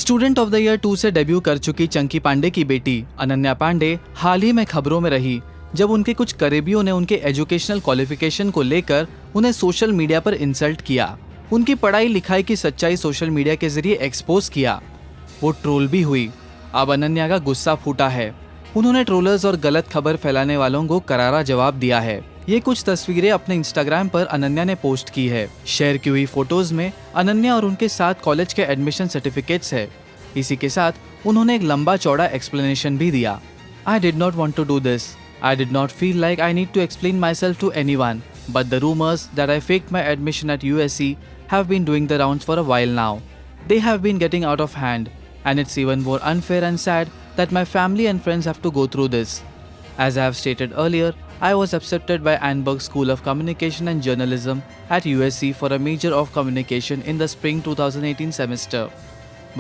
Student of the year 2 से debut कर चुकी चंकी पांडे की बेटी अनन्या पांडे हाल ही में खबरों में रही जब उनके कुछ करीबियों ने उनके एजुकेशनल क्वालिफिकेशन को लेकर उन्हें सोशल मीडिया पर इंसल्ट किया। उनकी पढ़ाई लिखाई की सच्चाई सोशल मीडिया के जरिए एक्सपोज किया। वो ट्रोल भी हुई। अब अनन्या का गुस्सा फूटा है। उन्होंने ट्रोलर्स और गलत खबर फैलाने वालों को करारा जवाब दिया है। ये कुछ तस्वीरें अपने इंस्टाग्राम पर अनन्या ने पोस्ट की है। शेयर की हुई फोटोज में अनन्या और उनके साथ कॉलेज के एडमिशन सर्टिफिकेट्स है। इसी के साथ उन्होंने एक लंबा चौड़ा एक्सप्लेनेशन भी दिया। I did not want to do this. I did not feel like I need to explain myself to anyone, but the rumors that I faked my admission at USC have been doing the rounds for a while now. They have been getting out of hand, and it's even more unfair and sad that my family and friends have to go through this. As I have stated earlier, I was accepted by Annenberg School of Communication and Journalism at USC for a major of communication in the spring 2018 semester.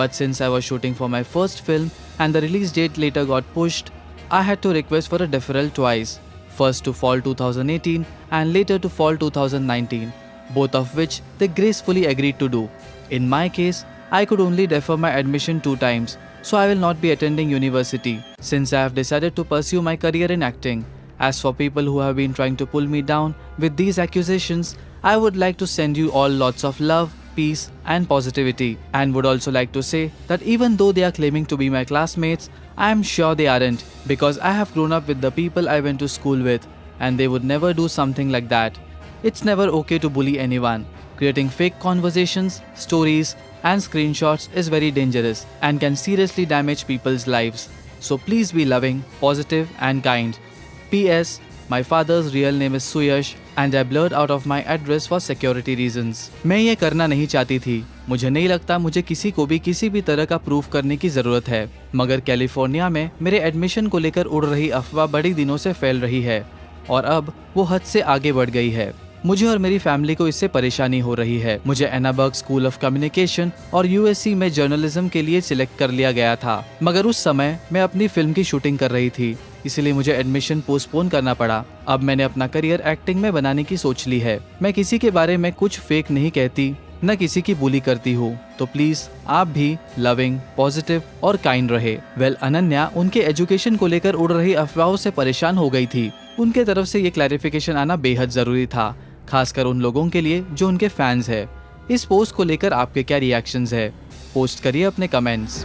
But since I was shooting for my first film and the release date later got pushed, I had to request for a deferral twice, first to fall 2018 and later to fall 2019, both of which they gracefully agreed to do. In my case, I could only defer my admission 2 times, so I will not be attending university since I have decided to pursue my career in acting. As for people who have been trying to pull me down with these accusations, I would like to send you all lots of love, peace and positivity, and would also like to say that even though they are claiming to be my classmates, I am sure they aren't, because I have grown up with the people I went to school with, and they would never do something like that. It's never okay to bully anyone. Creating fake conversations, stories and screenshots is very dangerous and can seriously damage people's lives. So please be loving, positive and kind. P.S. My father's real name is Suyash and I blurred out of my address for security reasons. मैं ये करना नहीं चाहती थी। मुझे नहीं लगता मुझे किसी को भी किसी भी तरह का प्रूफ करने की जरूरत है, मगर कैलिफोर्निया में मेरे एडमिशन को लेकर उड़ रही अफवाह बड़ी दिनों से फैल रही है और अब वो हद से आगे बढ़ गई है। मुझे और मेरी फैमिली को इससे परेशानी हो रही है। मुझे एनाबर्ग स्कूल ऑफ कम्युनिकेशन और यूएससी में जर्नलिज्म के लिए सिलेक्ट कर लिया गया था, मगर उस समय मैं अपनी फिल्म की शूटिंग कर रही थी, इसलिए मुझे एडमिशन पोस्टपोन करना पड़ा। अब मैंने अपना करियर एक्टिंग में बनाने की सोच ली है। मैं किसी के बारे में कुछ फेक नहीं कहती, न किसी की बुली करती हूँ, तो प्लीज आप भी लविंग, पॉजिटिव और काइंड रहे। वेल, अनन्या उनके एजुकेशन को लेकर उड़ रही अफवाहों से परेशान हो गई थी। उनके तरफ से ये क्लैरिफिकेशन आना बेहद जरूरी था, खासकर उन लोगों के लिए जो उनके फैंस है। इस पोस्ट को लेकर आपके क्या रिएक्शंस है? पोस्ट करिए अपने कमेंट्स।